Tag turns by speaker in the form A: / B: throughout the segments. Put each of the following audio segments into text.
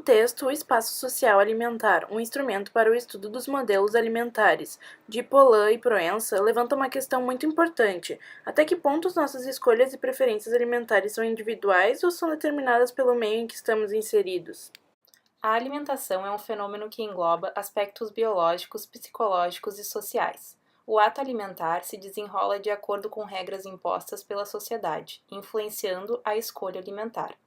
A: texto O Espaço Social Alimentar, um instrumento para o estudo dos modelos alimentares, de Paulin e Proença, levanta uma questão muito importante. Até que ponto as nossas escolhas e preferências alimentares são individuais ou são determinadas pelo meio em que estamos inseridos?
B: A alimentação é um fenômeno que engloba aspectos biológicos, psicológicos e sociais. O ato alimentar se desenrola de acordo com regras impostas pela sociedade, influenciando a escolha alimentar.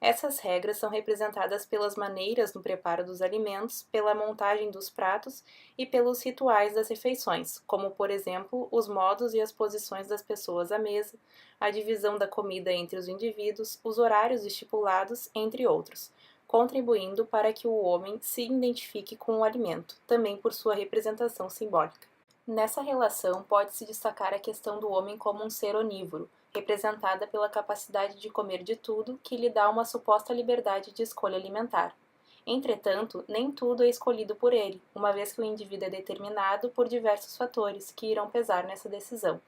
B: Essas regras são representadas pelas maneiras no preparo dos alimentos, pela montagem dos pratos e pelos rituais das refeições, como, por exemplo, os modos e as posições das pessoas à mesa, a divisão da comida entre os indivíduos, os horários estipulados, entre outros, contribuindo para que o homem se identifique com o alimento, também por sua representação simbólica. Nessa relação, pode-se destacar a questão do homem como um ser onívoro, representada pela capacidade de comer de tudo, que lhe dá uma suposta liberdade de escolha alimentar. Entretanto, nem tudo é escolhido por ele, uma vez que o indivíduo é determinado por diversos fatores que irão pesar nessa decisão.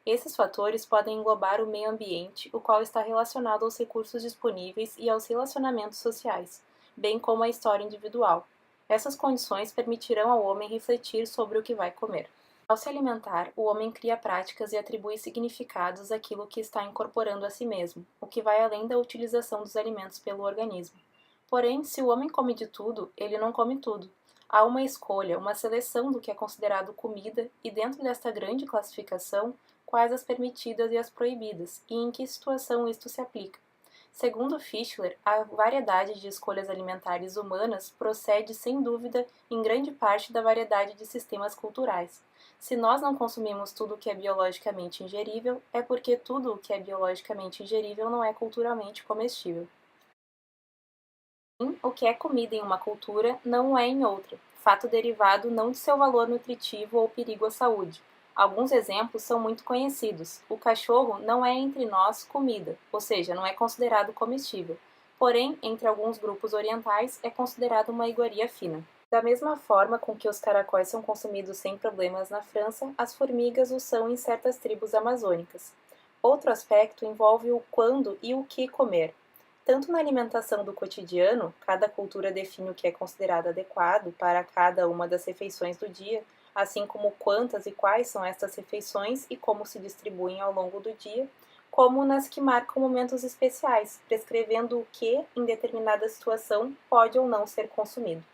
B: Esses fatores podem englobar o meio ambiente, o qual está relacionado aos recursos disponíveis e aos relacionamentos sociais, bem como a história individual. Essas condições permitirão ao homem refletir sobre o que vai comer. Ao se alimentar, o homem cria práticas e atribui significados àquilo que está incorporando a si mesmo, o que vai além da utilização dos alimentos pelo organismo. Porém, se o homem come de tudo, ele não come tudo. Há uma escolha, uma seleção do que é considerado comida e, dentro desta grande classificação, quais as permitidas e as proibidas, e em que situação isto se aplica. Segundo Fischler, a variedade de escolhas alimentares humanas procede, sem dúvida, em grande parte da variedade de sistemas culturais. Se nós não consumimos tudo o que é biologicamente ingerível, é porque tudo o que é biologicamente ingerível não é culturalmente comestível. O que é comida em uma cultura não é em outra, fato derivado não de seu valor nutritivo ou perigo à saúde. Alguns exemplos são muito conhecidos. O cachorro não é entre nós comida, ou seja, não é considerado comestível. Porém, entre alguns grupos orientais, é considerado uma iguaria fina. Da mesma forma com que os caracóis são consumidos sem problemas na França, as formigas o são em certas tribos amazônicas. Outro aspecto envolve o quando e o que comer. Tanto na alimentação do cotidiano, cada cultura define o que é considerado adequado para cada uma das refeições do dia, assim como quantas e quais são estas refeições e como se distribuem ao longo do dia, como nas que marcam momentos especiais, prescrevendo o que, em determinada situação, pode ou não ser consumido.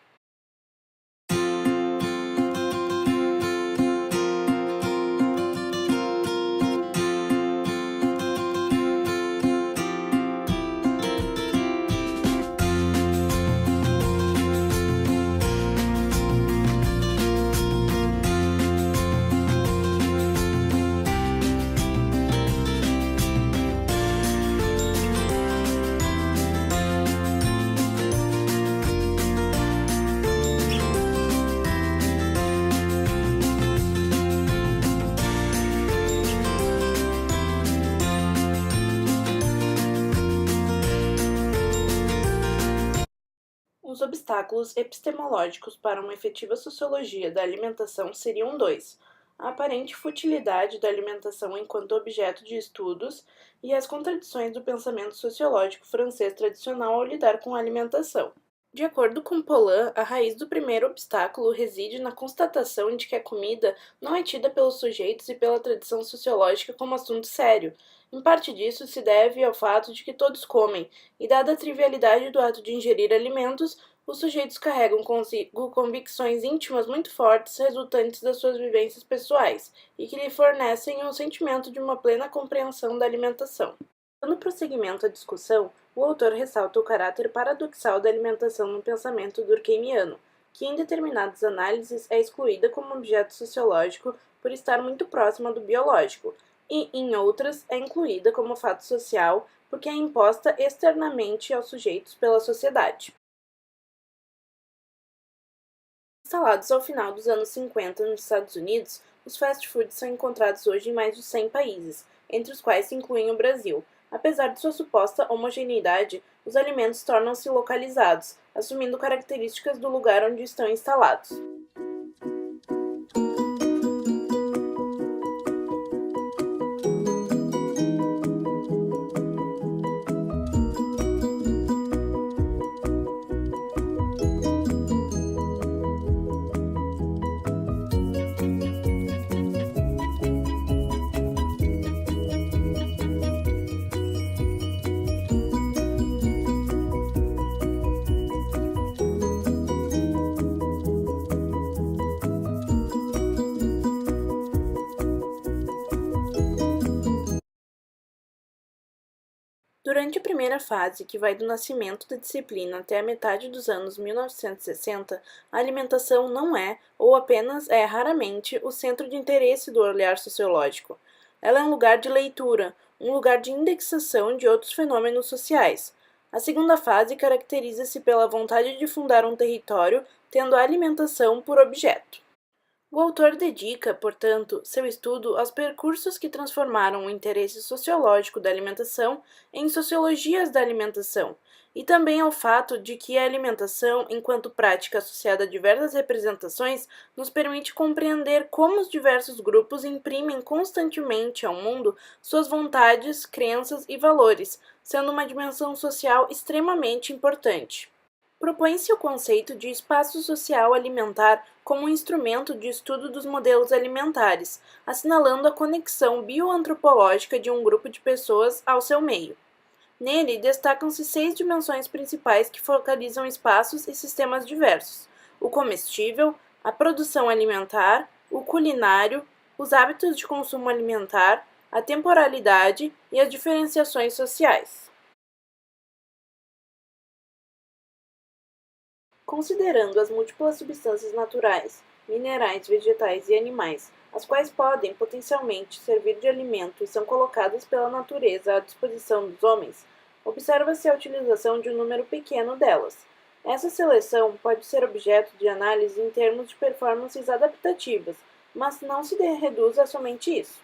A: Os obstáculos epistemológicos para uma efetiva sociologia da alimentação seriam dois: a aparente futilidade da alimentação enquanto objeto de estudos e as contradições do pensamento sociológico francês tradicional ao lidar com a alimentação. De acordo com Paulin, a raiz do primeiro obstáculo reside na constatação de que a comida não é tida pelos sujeitos e pela tradição sociológica como assunto sério. Em parte disso se deve ao fato de que todos comem, e dada a trivialidade do ato de ingerir alimentos, os sujeitos carregam consigo convicções íntimas muito fortes resultantes das suas vivências pessoais, e que lhe fornecem o sentimento de uma plena compreensão da alimentação. Dando prosseguimento à discussão, o autor ressalta o caráter paradoxal da alimentação no pensamento durkheimiano, que em determinadas análises é excluída como objeto sociológico por estar muito próxima do biológico, e em outras é incluída como fato social porque é imposta externamente aos sujeitos pela sociedade. Instalados ao final dos anos 50 nos Estados Unidos, os fast foods são encontrados hoje em mais de 100 países, entre os quais se incluem o Brasil. Apesar de sua suposta homogeneidade, os alimentos tornam-se localizados, assumindo características do lugar onde estão instalados. Durante a primeira fase, que vai do nascimento da disciplina até a metade dos anos 1960, a alimentação não é, ou apenas é raramente, o centro de interesse do olhar sociológico. Ela é um lugar de leitura, um lugar de indexação de outros fenômenos sociais. A segunda fase caracteriza-se pela vontade de fundar um território, tendo a alimentação por objeto. O autor dedica, portanto, seu estudo aos percursos que transformaram o interesse sociológico da alimentação em sociologias da alimentação, e também ao fato de que a alimentação, enquanto prática associada a diversas representações, nos permite compreender como os diversos grupos imprimem constantemente ao mundo suas vontades, crenças e valores, sendo uma dimensão social extremamente importante. Propõe-se o conceito de espaço social alimentar como um instrumento de estudo dos modelos alimentares, assinalando a conexão bioantropológica de um grupo de pessoas ao seu meio. Nele, destacam-se 6 dimensões principais que focalizam espaços e sistemas diversos: o comestível, a produção alimentar, o culinário, os hábitos de consumo alimentar, a temporalidade e as diferenciações sociais. Considerando as múltiplas substâncias naturais, minerais, vegetais e animais, as quais podem potencialmente servir de alimento e são colocadas pela natureza à disposição dos homens, observa-se a utilização de um número pequeno delas. Essa seleção pode ser objeto de análise em termos de performances adaptativas, mas não se reduz a somente isso.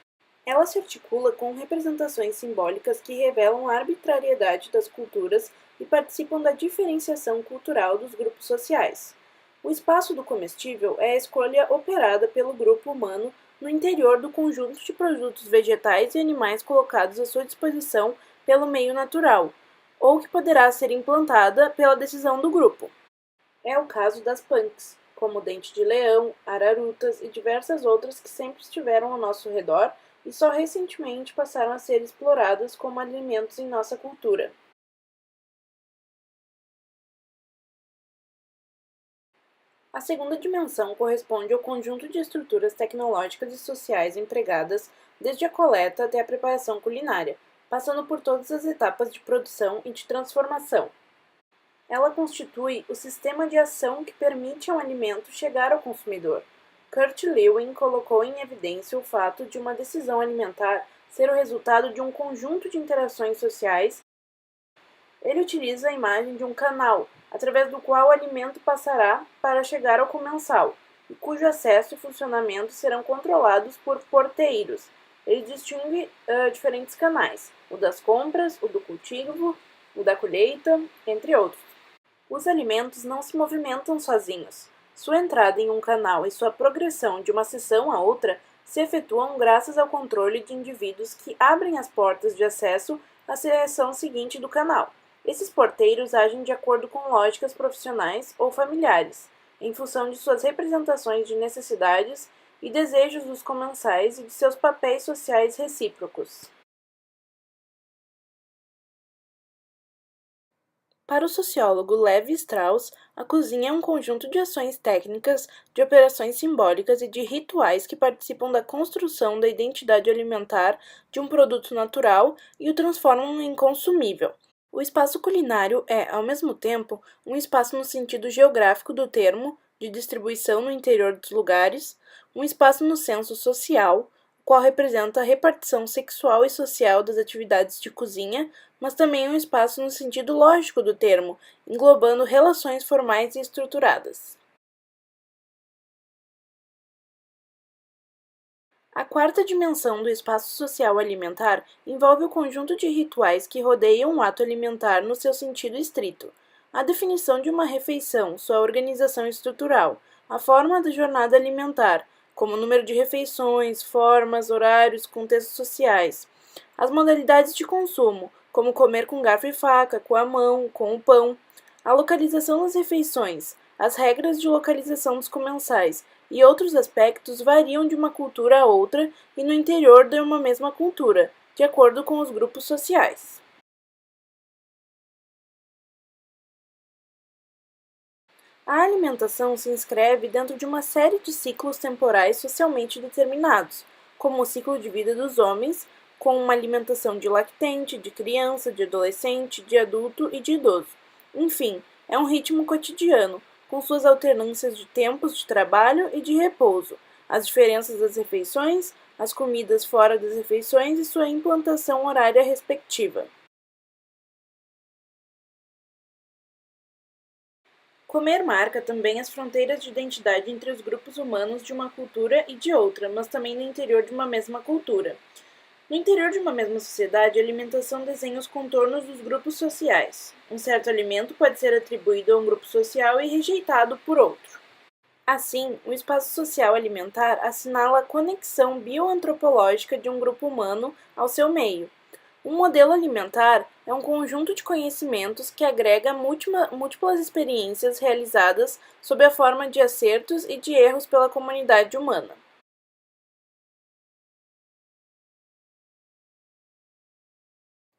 A: Ela se articula com representações simbólicas que revelam a arbitrariedade das culturas e participam da diferenciação cultural dos grupos sociais. O espaço do comestível é a escolha operada pelo grupo humano no interior do conjunto de produtos vegetais e animais colocados à sua disposição pelo meio natural, ou que poderá ser implantada pela decisão do grupo. É o caso das punks, como dente de leão, ararutas e diversas outras que sempre estiveram ao nosso redor e só recentemente passaram a ser exploradas como alimentos em nossa cultura. A segunda dimensão corresponde ao conjunto de estruturas tecnológicas e sociais empregadas desde a coleta até a preparação culinária, passando por todas as etapas de produção e de transformação. Ela constitui o sistema de ação que permite ao alimento chegar ao consumidor. Kurt Lewin colocou em evidência o fato de uma decisão alimentar ser o resultado de um conjunto de interações sociais. Ele utiliza a imagem de um canal, através do qual o alimento passará para chegar ao comensal, e cujo acesso e funcionamento serão controlados por porteiros. Ele distingue diferentes canais, o das compras, o do cultivo, o da colheita, entre outros. Os alimentos não se movimentam sozinhos. Sua entrada em um canal e sua progressão de uma seção a outra se efetuam graças ao controle de indivíduos que abrem as portas de acesso à seção seguinte do canal. Esses porteiros agem de acordo com lógicas profissionais ou familiares, em função de suas representações de necessidades e desejos dos comensais e de seus papéis sociais recíprocos. Para o sociólogo Levi Strauss, a cozinha é um conjunto de ações técnicas, de operações simbólicas e de rituais que participam da construção da identidade alimentar de um produto natural e o transformam em consumível. O espaço culinário é, ao mesmo tempo, um espaço no sentido geográfico do termo, de distribuição no interior dos lugares, um espaço no senso social, o qual representa a repartição sexual e social das atividades de cozinha, mas também um espaço no sentido lógico do termo, englobando relações formais e estruturadas. A quarta dimensão do espaço social alimentar envolve o conjunto de rituais que rodeiam o ato alimentar no seu sentido estrito. A definição de uma refeição, sua organização estrutural, a forma da jornada alimentar, como número de refeições, formas, horários, contextos sociais. As modalidades de consumo, como comer com garfo e faca, com a mão, com o pão. A localização das refeições, as regras de localização dos comensais e outros aspectos variam de uma cultura a outra e no interior de uma mesma cultura, de acordo com os grupos sociais. A alimentação se inscreve dentro de uma série de ciclos temporais socialmente determinados, como o ciclo de vida dos homens, com uma alimentação de lactente, de criança, de adolescente, de adulto e de idoso. Enfim, é um ritmo cotidiano, com suas alternâncias de tempos de trabalho e de repouso, as diferenças das refeições, as comidas fora das refeições e sua implantação horária respectiva. Comer marca também as fronteiras de identidade entre os grupos humanos de uma cultura e de outra, mas também no interior de uma mesma cultura. No interior de uma mesma sociedade, a alimentação desenha os contornos dos grupos sociais. Um certo alimento pode ser atribuído a um grupo social e rejeitado por outro. Assim, o espaço social alimentar assinala a conexão bioantropológica de um grupo humano ao seu meio. Um modelo alimentar é um conjunto de conhecimentos que agrega múltiplas experiências realizadas sob a forma de acertos e de erros pela comunidade humana.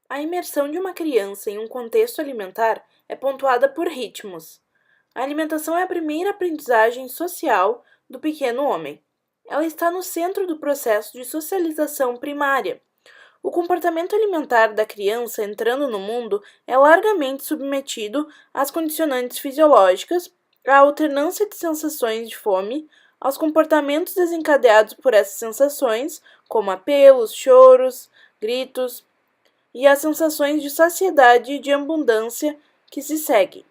A: A imersão de uma criança em um contexto alimentar é pontuada por ritmos. A alimentação é a primeira aprendizagem social do pequeno homem. Ela está no centro do processo de socialização primária. O comportamento alimentar da criança entrando no mundo é largamente submetido às condicionantes fisiológicas, à alternância de sensações de fome, aos comportamentos desencadeados por essas sensações, como apelos, choros, gritos, e às sensações de saciedade e de abundância que se seguem.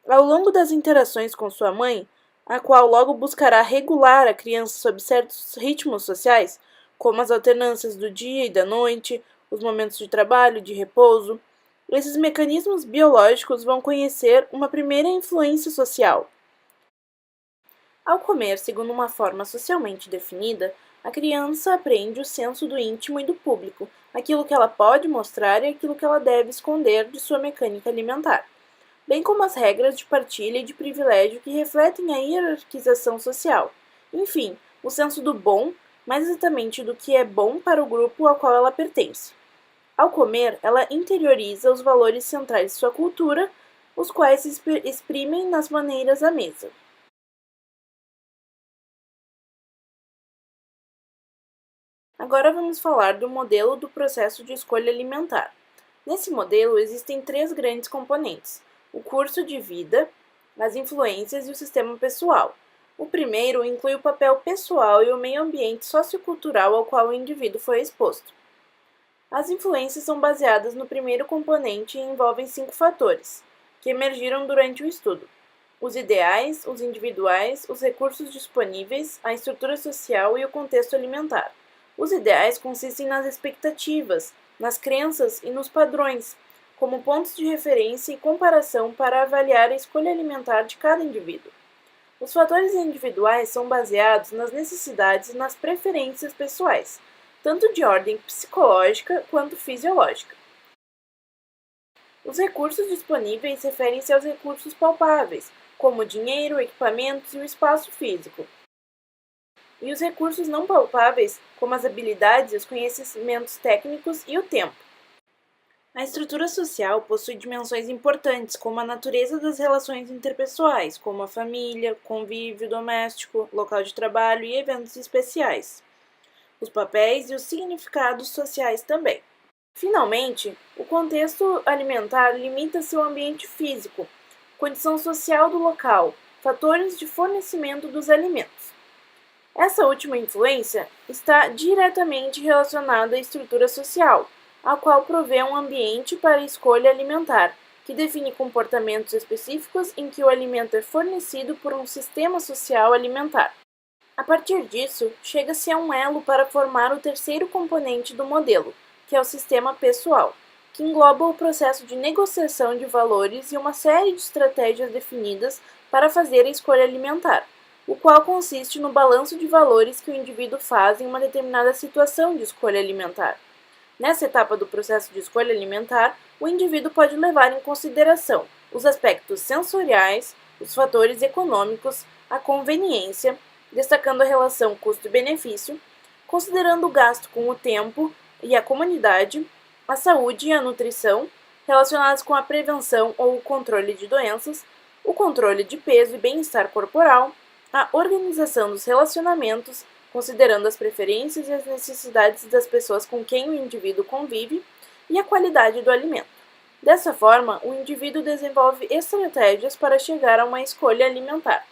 A: Ao longo das interações com sua mãe, a qual logo buscará regular a criança sob certos ritmos sociais, como as alternâncias do dia e da noite, os momentos de trabalho e de repouso, esses mecanismos biológicos vão conhecer uma primeira influência social. Ao comer segundo uma forma socialmente definida, a criança aprende o senso do íntimo e do público, aquilo que ela pode mostrar e aquilo que ela deve esconder de sua mecânica alimentar, bem como as regras de partilha e de privilégio que refletem a hierarquização social. Enfim, o senso do bom, mais exatamente do que é bom para o grupo ao qual ela pertence. Ao comer, ela interioriza os valores centrais de sua cultura, os quais se exprimem nas maneiras à mesa. Agora vamos falar do modelo do processo de escolha alimentar. Nesse modelo existem três grandes componentes: o curso de vida, as influências e o sistema pessoal. O primeiro inclui o papel pessoal e o meio ambiente sociocultural ao qual o indivíduo foi exposto. As influências são baseadas no primeiro componente e envolvem 5 fatores, que emergiram durante o estudo: os ideais, os individuais, os recursos disponíveis, a estrutura social e o contexto alimentar. Os ideais consistem nas expectativas, nas crenças e nos padrões, como pontos de referência e comparação para avaliar a escolha alimentar de cada indivíduo. Os fatores individuais são baseados nas necessidades e nas preferências pessoais, tanto de ordem psicológica quanto fisiológica. Os recursos disponíveis referem-se aos recursos palpáveis, como o dinheiro, equipamentos e o espaço físico. E os recursos não palpáveis, como as habilidades, os conhecimentos técnicos e o tempo. A estrutura social possui dimensões importantes, como a natureza das relações interpessoais, como a família, convívio doméstico, local de trabalho e eventos especiais. Os papéis e os significados sociais também. Finalmente, o contexto alimentar limita-se ao ambiente físico, condição social do local, fatores de fornecimento dos alimentos. Essa última influência está diretamente relacionada à estrutura social, a qual provê um ambiente para a escolha alimentar, que define comportamentos específicos em que o alimento é fornecido por um sistema social alimentar. A partir disso, chega-se a um elo para formar o terceiro componente do modelo, que é o sistema pessoal, que engloba o processo de negociação de valores e uma série de estratégias definidas para fazer a escolha alimentar, o qual consiste no balanço de valores que o indivíduo faz em uma determinada situação de escolha alimentar. Nessa etapa do processo de escolha alimentar, o indivíduo pode levar em consideração os aspectos sensoriais, os fatores econômicos, a conveniência, destacando a relação custo-benefício, considerando o gasto com o tempo e a comunidade, a saúde e a nutrição, relacionadas com a prevenção ou o controle de doenças, o controle de peso e bem-estar corporal, a organização dos relacionamentos, considerando as preferências e as necessidades das pessoas com quem o indivíduo convive e a qualidade do alimento. Dessa forma, o indivíduo desenvolve estratégias para chegar a uma escolha alimentar.